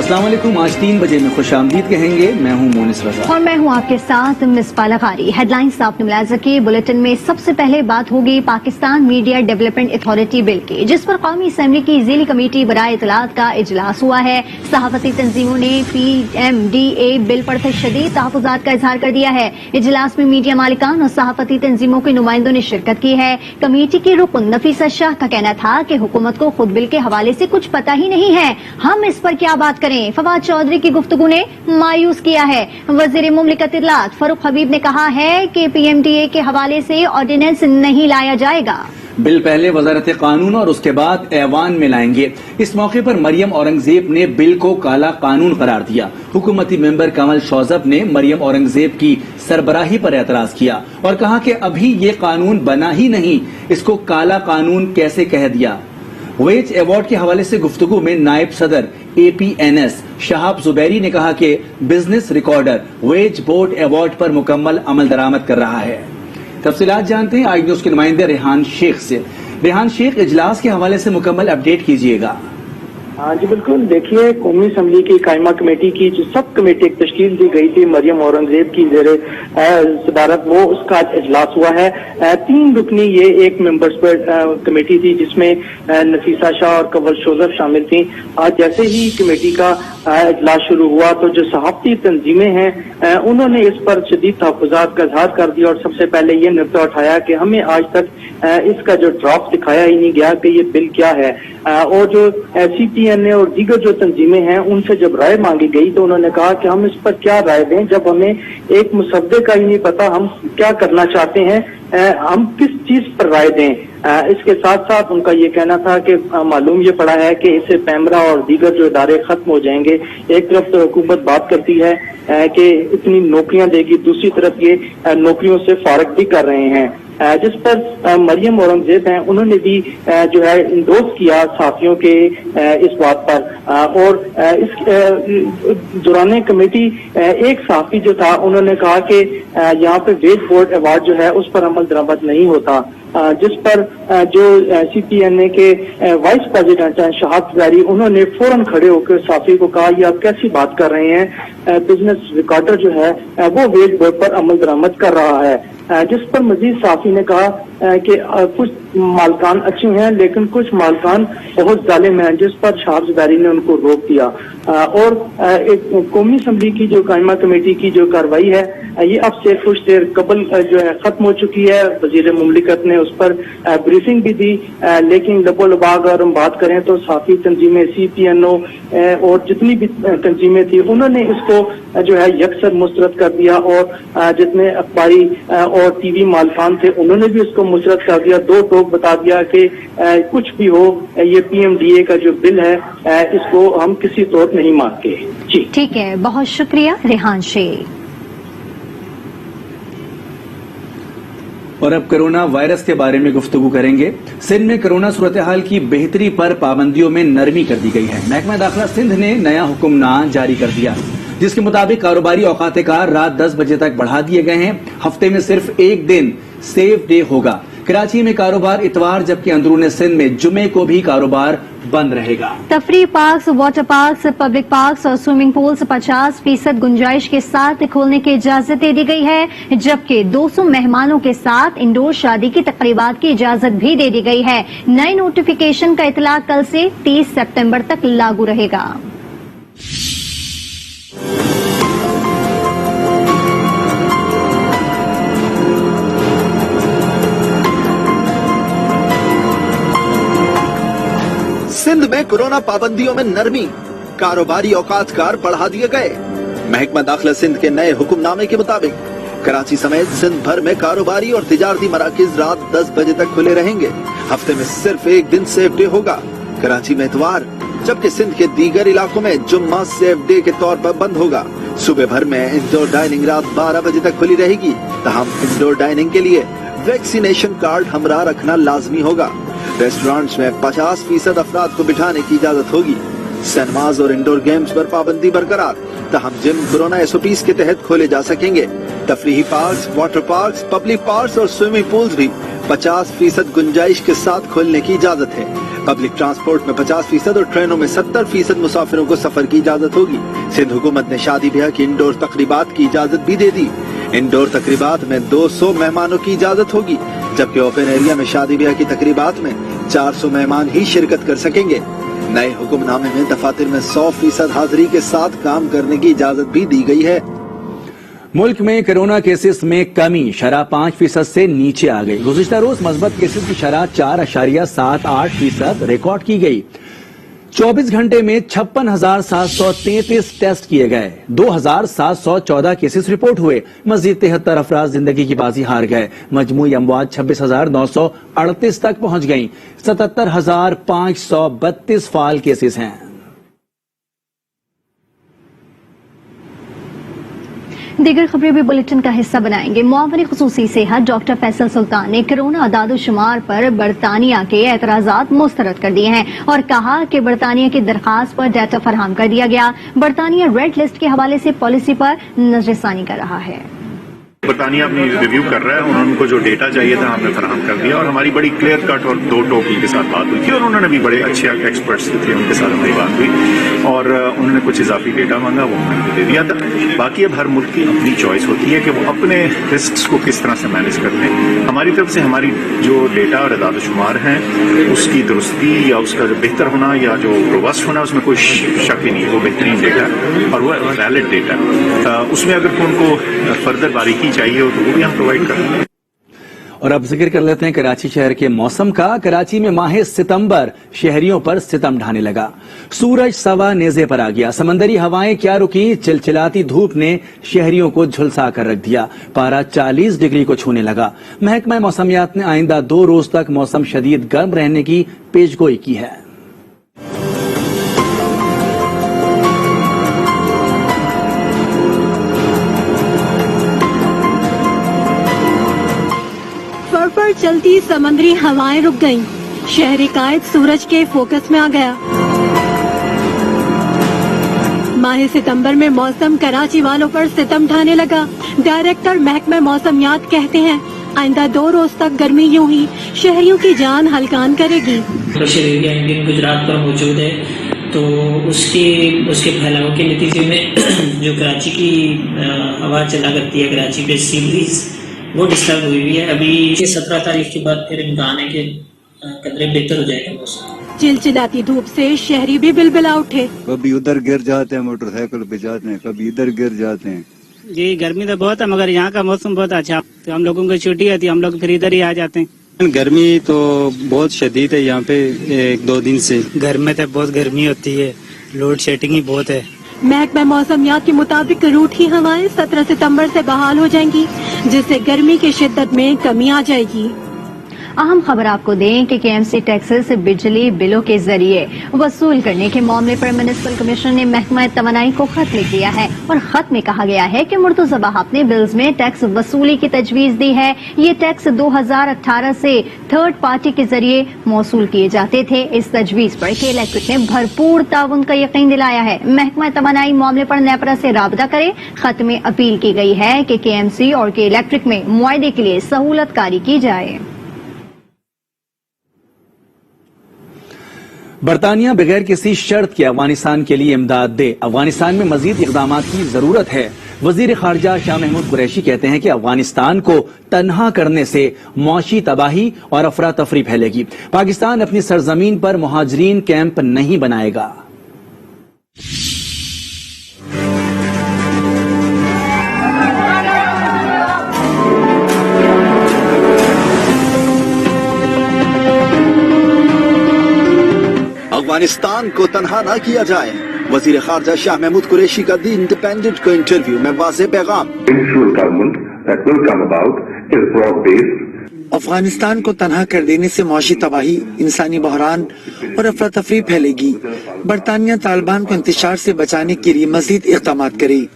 अस्सलाम वालेकुम। आज 3 बजे में खुश आमदीद कहेंगे। मैं हूँ मोनिस रजा और मैं हूँ आपके साथ मिसबा लगारी। हेडलाइंस आपने मुलाहिजा की। बुलेटिन में सबसे पहले बात होगी Pakistan media development authority bill की, जिस पर कौमी असम्बली की ज़ीली कमेटी बराए इतलात का इजलास हुआ है। सहाफती तंजीमों ने PMDA बिल पर शदीद तहफ़्फ़ुज़ात का इजहार कर दिया है। इजलास में मीडिया मालिकान और सहाफती तंजीमों के नुमाइंदों ने शिरकत की है। कमेटी की रुकन नफीसा शाह का कहना था कि हुकूमत को खुद बिल के हवाले से कुछ पता ही नहीं है, हम इस पर क्या बात करें। फवाद चौधरी की गुफ्तगू ने मायूस किया है। वज़ीर मुमलिकत इत्तलात फरूख हबीब ने कहा है कि PMDA के हवाले से ऑर्डिनेंस नहीं लाया जाएगा। बिल पहले वजारत कानून और उसके बाद ऐवान में लाएंगे। इस मौके पर मरियम औरंगजेब ने बिल को काला कानून करार दिया। हुकूमती मेंबर कमल शौजब ने मरियम औरंगजेब की सरबराही पर एतराज किया और कहा कि अभी ये कानून बना ही नहीं, इसको काला कानून कैसे कह दिया। वेज अवार्ड के हवाले से गुफ्तगू में नायब सदर APNS शहाब जुबैरी ने कहा कि business recorder wage board award पर मुकम्मल अमल दरामद कर रहा है। तफसीलात जानते हैं आज न्यूज के नुमाइंदे रेहान शेख से। रेहान शेख, इजलास के हवाले से मुकम्मल अपडेट कीजिएगा। हाँ जी बिल्कुल। देखिए, कौमी असम्बली की कायमा कमेटी की जो सब कमेटी एक तश्कील दी गई थी मरियम औरंगजेब की जेरे सदारत, वो उसका इजलास हुआ है। 3 रुकनी ये एक मेंबर्स पर कमेटी थी, जिसमें नफीसा शाह और कमल शौजब शामिल थी। आज जैसे ही कमेटी का इजलास शुरू हुआ तो जो सहाफती तंजीमें हैं उन्होंने इस पर शदीद तहफ़्फ़ुज़ात का इजहार कर दिया और सबसे पहले ये नुक्ता उठाया कि हमें आज तक इसका जो ड्राफ्ट दिखाया ही नहीं गया कि ये बिल क्या है। और जो CPNA और दीगर जो तंजीमें हैं उनसे जब राय मांगी गई तो उन्होंने कहा कि हम इस पर क्या राय दें जब हमें एक मुसद्दे का ही नहीं पता हम क्या करना चाहते हैं, हम किस चीज पर राय दें। इसके साथ साथ उनका ये कहना था कि मालूम ये पड़ा है कि इससे पैमरा और दीगर जो इदारे खत्म हो जाएंगे। एक तरफ तो हुकूमत बात करती है कि इतनी नौकरियां देगी, दूसरी तरफ ये नौकरियों से फारग भी कर रहे हैं, जिस पर मरियम औरंगजेब हैं उन्होंने भी जो है इंडोर्स किया साथियों के इस बात पर। और इस दौरान कमेटी एक साथी जो था उन्होंने कहा कि यहाँ पे वेज बोर्ड अवार्ड जो है उस पर अमल दरामद नहीं होता, जिस पर जो CPNA के वाइस प्रेसिडेंट हैं शहाब जुबैरी, उन्होंने फौरन खड़े होकर साफी को कहा ये आप कैसी बात कर रहे हैं, बिजनेस रिकॉर्डर जो है वो वेज बोर्ड पर अमल दरामद कर रहा है। जिस पर मजीद साफी ने कहा कि कुछ मालकान अच्छे हैं लेकिन कुछ मालकान बहुत जालिम हैं, जिस पर शहाब जुबैरी ने उनको रोक दिया। और एक कौमी असम्बली की जो कायमा कमेटी की जो कार्रवाई है ये अब से कुछ देर कबल जो है खत्म हो चुकी है। वजीर मुमलिकत ने उस पर ब्रीफिंग भी दी, लेकिन लबो लबाग अगर हम बात करें तो साफी तंजीमें CPNO और जितनी भी तंजीमें थी उन्होंने इसको जो है यकसर मुस्तरद कर दिया और जितने अखबारी और TV मालकान थे उन्होंने भी इसको मुस्तरद कर दिया। 2 टोक बता दिया कि कुछ भी हो ये PMDA का जो बिल है इसको हम किसी तौर नहीं मानते। जी ठीक है, बहुत शुक्रिया रेहान शेख। और अब कोरोना वायरस के बारे में गुफ्तगू करेंगे। सिंध में कोरोना सूरत हाल की बेहतरी पर पाबंदियों में नरमी कर दी गई है। महकमा दाखिला सिंध ने नया हुक्मनामा जारी कर दिया, जिसके मुताबिक कारोबारी औकात कार रात 10 बजे तक बढ़ा दिए गए हैं। हफ्ते में सिर्फ एक दिन सेफ डे होगा। कराची में कारोबार इतवार, जबकि अंदरूनी सिंध में जुमे को भी कारोबार बंद रहेगा। तफरीह parks, water parks, public parks और स्विमिंग पूल्स 50% गुंजाइश के साथ खोलने की इजाजत दे दी गई है, जबकि 200 मेहमानों के साथ इंडोर शादी की तकरीबात की इजाजत भी दे दी गई है। नए नोटिफिकेशन का इतला कल से 30 सितंबर तक लागू रहेगा। सिंध में कोरोना पाबंदियों में नरमी, कारोबारी औकात कार बढ़ा दिए गए। महकमा दाखिला सिंध के नए हुक्मनामे के मुताबिक कराची समेत सिंध भर में कारोबारी और तिजारती मराकिज रात 10 बजे तक खुले रहेंगे। हफ्ते में सिर्फ एक दिन सेफ डे होगा, कराची में इतवार, जबकि सिंध के दीगर इलाकों में जुम्मा सेफ डे के तौर पर बंद होगा। सुबह भर में इंडोर डाइनिंग रात 12 बजे तक खुली रहेगी, तहम इंडोर डाइनिंग के लिए वैक्सीनेशन कार्ड हमरा रखना लाजमी होगा। रेस्टोरेंट्स में 50% अफराद को बिठाने की इजाजत होगी। सिनेमाज और इंडोर गेम्स पर पाबंदी बरकरार, तहम जिम कोरोना SOPs के तहत खोले जा सकेंगे। तफरीही parks, water parks, public parks और स्विमिंग पूल्स भी 50% गुंजाइश के साथ खोलने की इजाजत है। पब्लिक ट्रांसपोर्ट में 50% और ट्रेनों में 70% मुसाफिरों को सफर की इजाजत होगी। सिंध हुकूमत ने शादी ब्याह की इंडोर तकरीबात की इजाजत भी दे दी। इंडोर तकरीबात में 200 मेहमानों की इजाजत होगी, जबकि ओपन एरिया में शादी ब्याह की तकरीबात में 400 मेहमान ही शिरकत कर सकेंगे। नए हुक्मनामे में दफातर में 100% हाजिरी के साथ काम करने की इजाजत भी दी गई है। मुल्क में कोरोना केसेस में कमी, शरह 5% से नीचे आ गई। गुज़िश्ता रोज मस्बत केसेस की शरह 4.78% रिकॉर्ड की गई। 24 घंटे में 56,733 टेस्ट किए गए। 2,714 केसेस रिपोर्ट हुए। मजीद 73 अफराद जिंदगी की बाजी हार गए। मजमूई अमवात 26,938 तक पहुंच गईं। 77,532 फाल केसेस हैं। दीगर खबरें भी बुलेटिन का हिस्सा बनाएंगे। मुआवनी खुसूसी सेहत डॉक्टर फैसल सुल्तान ने कोरोना अदाद-ओ-शुमार पर बरतानिया के एतराजात मुस्तरद कर दिए हैं और कहा कि बरतानिया की दरखास्त पर डाटा फराहम कर दिया गया। बरतानिया रेड लिस्ट के हवाले से पॉलिसी पर नजरसानी कर रहा है। बरतानिया अपनी रिव्यू कर रहा है और उनको जो डेटा चाहिए था हमने फराहम कर दिया और हमारी बड़ी क्लियर कट और दो टोक उनके साथ बात हुई थी और उन्होंने भी बड़े अच्छे एक्सपर्ट्स थे, उनके साथ हमारी बात हुई और उन्होंने कुछ इजाफी डेटा मांगा, वो हमने दे दिया था। बाकी अब हर मुल्क की अपनी चॉइस होती है कि वो अपने रिस्क को किस तरह से मैनेज करते हैं। हमारी तरफ से हमारी जो डेटा और अदाद-ओ-शुमार हैं उसकी दुरुस्ती या उसका जो बेहतर होना या जो रोबस्ट होना, उसमें कोई शक ही नहीं है। वो बेहतरीन डेटा और वो वैलिड डेटा, उसमें अगर उनको फर्दर बारीकी चाहिए हो तो वो भी हम प्रोवाइड कर रहे हैं। और अब जिक्र कर लेते हैं कराची शहर के मौसम का। कराची में माह सितंबर शहरियों पर सितम ढाने लगा। सूरज सवा नेजे पर आ गया। समंदरी हवाएं क्या रुकी, चिलचिलाती धूप ने शहरियों को झुलसा कर रख दिया। पारा 40 डिग्री को छूने लगा। महकमा मौसमियात ने आइंदा 2 रोज तक मौसम शदीद गर्म रहने की पेशगोई की है। पर चलती समंदरी हवाएं रुक गईं। शहरी कायद सूरज के फोकस में आ गया। माह सितंबर में मौसम कराची वालों पर सितम ढाने लगा। डायरेक्टर महकमा मौसमियात कहते हैं आइंदा 2 रोज तक गर्मी यूं ही शहरियों की जान हलकान करेगी। प्रेशर एरिया इंडियन गुजरात पर मौजूद है तो उसके फैलाव के नतीजे में जो कराची की हवा चला करती है, कराची पे सी ब्रीज वो डिस्टर्ब हुई है। अभी 17 तारीख के बाद फिर इम्कान है कि कदरे बेहतर हो जाएगा मौसम। चिलचिलाती धूप से शहरी भी बिलबिला उठे। कभी उधर गिर जाते हैं, मोटरसाइकिल पे जाते हैं, कभी इधर गिर जाते हैं। जी गर्मी तो बहुत है मगर यहाँ का मौसम बहुत अच्छा, तो हम लोगों की छुट्टी होती है, हम लोग फिर इधर ही आ जाते हैं। गर्मी तो बहुत शदीद है यहाँ पे 1-2 दिन से। घर में तो बहुत गर्मी होती है, लोड शेडिंग ही बहुत है। महकमा मौसमियात के मुताबिक रूठी हवाएं 17 सितंबर से बहाल हो जाएंगी, जिससे गर्मी की शिद्दत में कमी आ जाएगी। अहम खबर आपको दें कि केएमसी टैक्सेस बिजली बिलों के जरिए वसूल करने के मामले पर म्युनिसिपल कमीशन ने महकमा तवानाई को खत लिख दिया है और खत में कहा गया है कि मुर्तज़बा ने बिल्स में टैक्स वसूली की तजवीज दी है। ये टैक्स 2018 से थर्ड पार्टी के जरिए मौसूल किए जाते थे। इस तजवीज पर के इलेक्ट्रिक ने भरपूर ताउन का यकीन दिलाया है। महकमा तवानाई मामले पर नेपरा से राबता करे। खत में अपील की गई है कि केएमसी और के इलेक्ट्रिक में मुआहदे के लिए सहूलतकारी की जाए। बरतानिया बगैर किसी शर्त के अफगानिस्तान के लिए इमदाद दे। अफगानिस्तान में मजीद इकदाम की जरूरत है। वजीर खारजा शाह महमूद कुरैशी कहते हैं कि अफगानिस्तान को तन्हा करने से मौशी तबाही और अफरा तफरी फैलेगी। पाकिस्तान अपनी सरजमीन पर मुहाजिरीन कैंप नहीं बनाएगा। अफगानिस्तान को तन्हा न किया जाए। वजीर खारजा शाह महमूद कुरैशी का दी इंडिपेंडेंट को इंटरव्यू में वाज़ेह पैगाम। अफगानिस्तान को तन्हा कर देने से मौशी तबाही, इंसानी बहरान और अफरा तफरी फैलेगी। बरतानिया तालिबान को इंतशार से बचाने के लिए मजीद इक़दाम करे।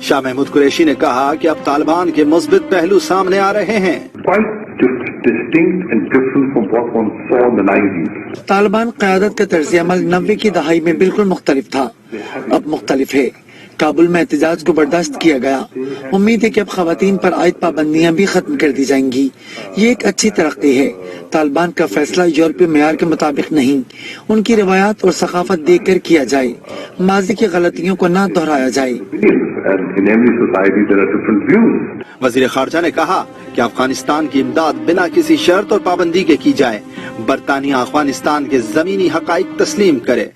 शाह महमूद कुरैशी ने कहा कि अब तालिबान के मुस्बित पहलू सामने आ रहे हैं। तालिबान क़यादत का तर्ज अमल 90 की दहाई में बिल्कुल मुख्तलिफ था, अब मुख्तलिफ है। काबुल में एहतजाज को बर्दाश्त किया गया। उम्मीद है कि अब खवातीन पर आयद पाबंदियां भी खत्म कर दी जाएंगी। ये एक अच्छी तरक्की है। तालिबान का फैसला यूरोपीय मेयार के मुताबिक नहीं, उनकी रिवायात और सकाफत देख कर किया जाए। माजी की गलतियों को न दोहराया जाए। वजीर खारजा ने कहा कि अफगानिस्तान की इमदाद बिना किसी शर्त और पाबंदी के की जाए। बरतानिया अफगानिस्तान के जमीनी हकाइक तस्लीम करे।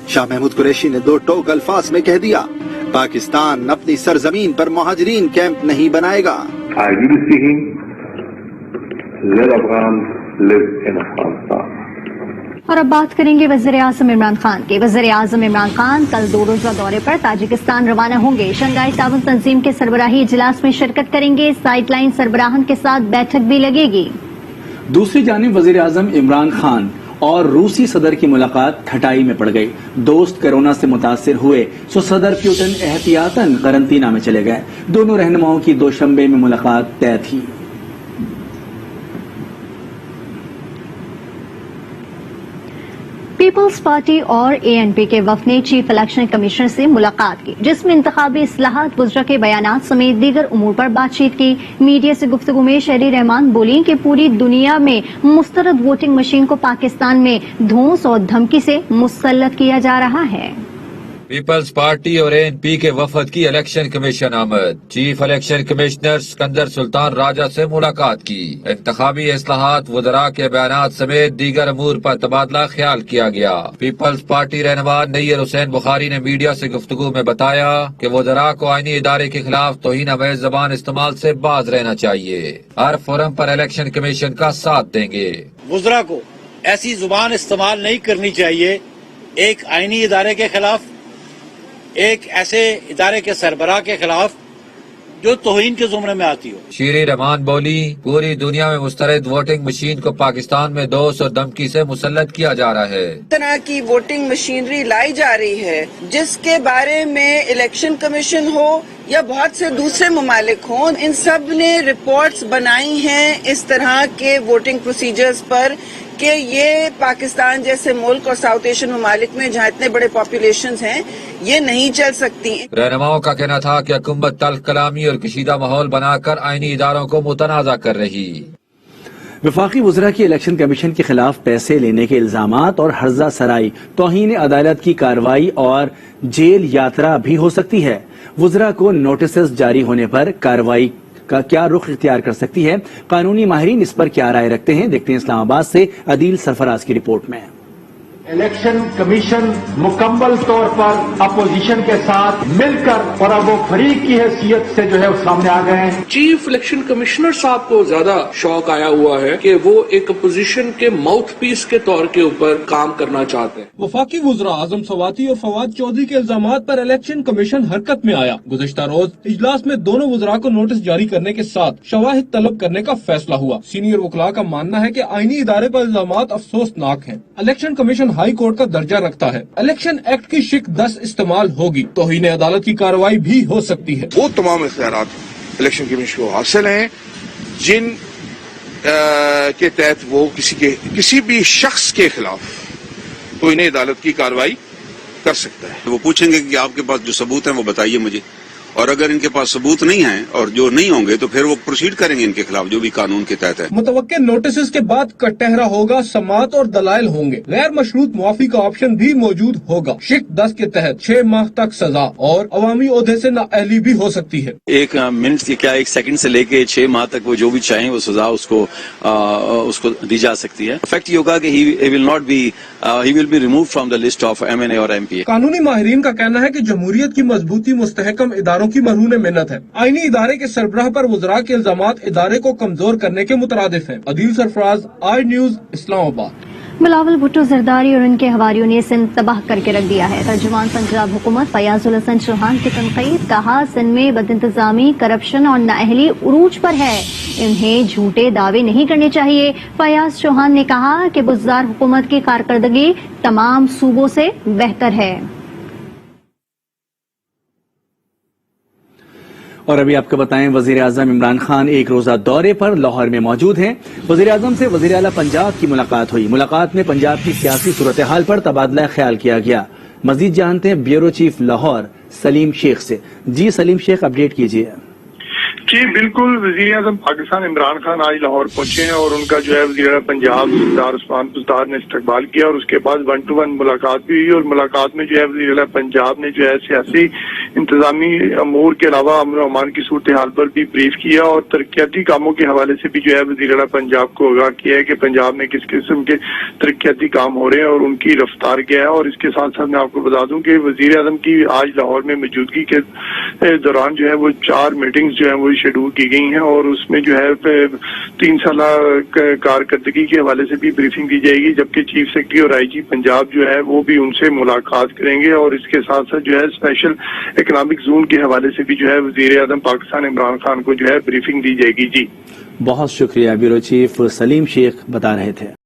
शाह महमूद कुरैशी ने दो टोक अल्फाज में कह दिया, पाकिस्तान अपनी सरजमीन पर मुहाजिरीन कैंप नहीं बनाएगा। और अब बात करेंगे वज़ीर-ए-आज़म इमरान खान की। वज़ीर-ए-आज़म इमरान खान कल 2 रोज़ा दौरे पर ताजिकिस्तान रवाना होंगे। शंघाई ताउन तंजीम के सरबराही इजलास में शिरकत करेंगे। साइडलाइन सरबराहन के साथ बैठक भी लगेगी। दूसरी जानिब वज़ीर-ए-आज़म इमरान खान और रूसी सदर की मुलाकात खटाई में पड़ गई। दोस्त कोरोना से मुतासिर हुए तो सदर पुतिन एहतियातन करंतना में चले गए। दोनों रहनुमाओं की दोशंबे में मुलाकात तय थी। पीपल्स पार्टी और ANP के वफद ने चीफ इलेक्शन कमिश्नर से मुलाकात की, जिसमें इंतखाबी इस्लाहात वज़रा के बयानात समेत दीगर उमूर पर बातचीत की। मीडिया से गुफ्तगू में शहरी रहमान बोली कि पूरी दुनिया में मुस्तरद वोटिंग मशीन को पाकिस्तान में धौंस और धमकी से मुसल्लत किया जा रहा है। पीपल्स पार्टी और ANP के वफद की इलेक्शन कमीशन आमद। Chief election commissioner Sikandar Sultan Raja से मुलाकात की। इंतखाबी इस्लाहात वज़रा के बयानात समेत दीगर अमूर पर तबादला ख्याल किया गया। पीपल्स पार्टी रहनुमा नैयर हुसैन बुखारी ने मीडिया से गुफ्तगू में बताया कि वज़रा को आईनी इदारे के खिलाफ तौहीन अमेज़ ज़बान इस्तेमाल से बाज रहना चाहिए। हर फोरम पर इलेक्शन कमीशन का साथ देंगे। वज़रा को ऐसी जुबान इस्तेमाल नहीं करनी चाहिए एक आईनी इदारे के खिलाफ, एक ऐसे इदारे के सरबराह के खिलाफ जो तौहीन के जुमरे में आती हो। शीरी रहमान बोली, पूरी दुनिया में मुस्तरद वोटिंग मशीन को पाकिस्तान में दोष और धमकी से मुसल्लत किया जा रहा है। तरह की वोटिंग मशीनरी लाई जा रही है जिसके बारे में इलेक्शन कमीशन हो या बहुत से दूसरे ममालिक हों, इन सब ने रिपोर्ट्स बनाई हैं इस तरह के वोटिंग प्रोसीजर्स पर कि ये पाकिस्तान जैसे मुल्क और साउथ एशियन ममालिक में जहाँ इतने बड़े पॉपुलेशंस हैं ये नहीं चल सकती। रहनुमाओं का कहना था कि हुकूमत तल्ख कलामी और कशीदा माहौल बनाकर आईनी इदारों को मुतनाज़ा कर रही। वफाकी वज़रा की इलेक्शन कमीशन के खिलाफ पैसे लेने के इल्जामात और हर्जा सराई, तौहीन अदालत की कार्रवाई और जेल यात्रा भी हो सकती है। वज़रा को नोटिस जारी होने पर कार्रवाई का क्या रुख इख्तियार कर सकती है? कानूनी माहिरीन इस पर क्या राय रखते हैं? देखते हैं इस्लामाबाद से अदील सरफराज की रिपोर्ट में। इलेक्शन कमीशन मुकम्मल तौर पर अपोजिशन के साथ मिलकर और अब वो फरीक की हैसियत से जो है वो सामने आ गए हैं। चीफ इलेक्शन कमिश्नर साहब को ज्यादा शौक आया हुआ है कि वो एक अपोजिशन के माउथ पीस के तौर के ऊपर काम करना चाहते हैं। वफाकी वज़रा आजम सवाती और फवाद चौधरी के इल्जामात पर इलेक्शन कमीशन हरकत में आया। गुज़िश्ता रोज इजलास में दोनों वज़रा को नोटिस जारी करने के साथ शवाहिद तलब करने का फैसला हुआ। सीनियर वकला का मानना है कि आईनी इदारे पर इल्जामात अफसोसनाक हैं। इलेक्शन कमीशन हाई कोर्ट का दर्जा रखता है। इलेक्शन एक्ट की शिक 10 इस्तेमाल होगी, तौहीन अदालत की कार्रवाई भी हो सकती है। वो तमाम इख्तियारात इलेक्शन कमीशन को हासिल हैं जिन के तहत वो किसी भी शख्स के खिलाफ तौहीन अदालत की कार्रवाई कर सकता है। वो पूछेंगे कि आपके पास जो सबूत हैं वो बताइए मुझे, और अगर इनके पास सबूत नहीं है और जो नहीं होंगे तो फिर वो प्रोसीड करेंगे इनके खिलाफ जो भी कानून के तहत है। मुतवक्के नोटिस के बाद कटहरा होगा, समात और दलाइल होंगे। गैर मशरूत मुआफी का ऑप्शन भी मौजूद होगा। शिक 10 के तहत 6 माह तक सजा और अवामी ओहदे से नाअहली भी हो सकती है। एक मिनट क्या 1 सेकंड से लेके 6 माह तक वो जो भी चाहें वो सजा उसको दी जा सकती है। इफेक्ट ये होगा कि he will be remove from the list of MNA और MP। कानूनी माहिरीन का कहना है कि जमहूरियत की मजबूती मुस्तहकम इदारों की मरहून मेहनत है। आईनी इदारे के सरबराह पर वज़रा के इल्जामात इदारे को कमजोर करने के मुतरादिफ हैं। अदील सरफराज, आई न्यूज, इस्लामाबाद। बिलावल भुट्टो जरदारी और उनके हवारियों ने सिंध तबाह करके रख दिया है। तर्जुमान पंजाब हुकूमत फयाजुल हसन चौहान की तनकीद, कहा सिंध में बदइंतजामी, करप्शन और नाअहली उरूज पर है, इन्हें झूठे दावे नहीं करने चाहिए। फयाज चौहान ने कहा कि बुज़दार हुकूमत की कारकर्दगी तमाम सूबों से बेहतर है। اور ابھی آپ کو بتائیں وزیر اعظم عمران خان ایک روزہ دورے پر لاہور میں موجود ہیں. وزیر اعظم سے وزیر اعلیٰ پنجاب کی ملاقات ہوئی. ملاقات میں پنجاب کی سیاسی صورتحال پر تبادلہ خیال کیا گیا. مزید جانتے ہیں بیورو چیف لاہور سلیم شیخ سے. جی سلیم شیخ، اپڈیٹ کیجیے. جی بالکل، وزیر اعظم پاکستان عمران خان آج لاہور پہنچے ہیں اور ان کا جو ہے وزیر اعلیٰ پنجاب سردار عثمان بزدار نے استقبال کیا اور اس کے بعد 1 to 1 ملاقات بھی ہوئی. اور ملاقات میں جو ہے وزیر اعلیٰ پنجاب نے جو ہے سیاسی انتظامی امور کے علاوہ امن و امان کی صورتحال پر بھی بریف کیا اور ترقیاتی کاموں کے حوالے سے بھی جو ہے وزیر اعلیٰ پنجاب کو آگاہ کیا ہے کہ پنجاب میں کس قسم کے ترقیاتی کام ہو رہے ہیں اور ان کی رفتار کیا ہے. اور اس کے ساتھ ساتھ میں آپ کو بتا دوں کہ وزیر اعظم کی آج لاہور میں موجودگی کے دوران جو ہے وہ 4 میٹنگز جو ہیں وہ شیڈول کی گئی ہیں اور اس میں جو ہے 3 سالہ کارکردگی کے حوالے سے بھی بریفنگ دی جائے گی، جبکہ چیف سیکرٹری اور آئی جی پنجاب جو ہے وہ بھی ان سے ملاقات کریں گے. اور اس کے ساتھ ساتھ جو ہے اسپیشل اکنامک زون کے حوالے سے بھی جو ہے وزیر اعظم پاکستان عمران خان کو جو ہے بریفنگ دی جائے گی. جی بہت شکریہ. بیورو چیف سلیم شیخ بتا رہے تھے.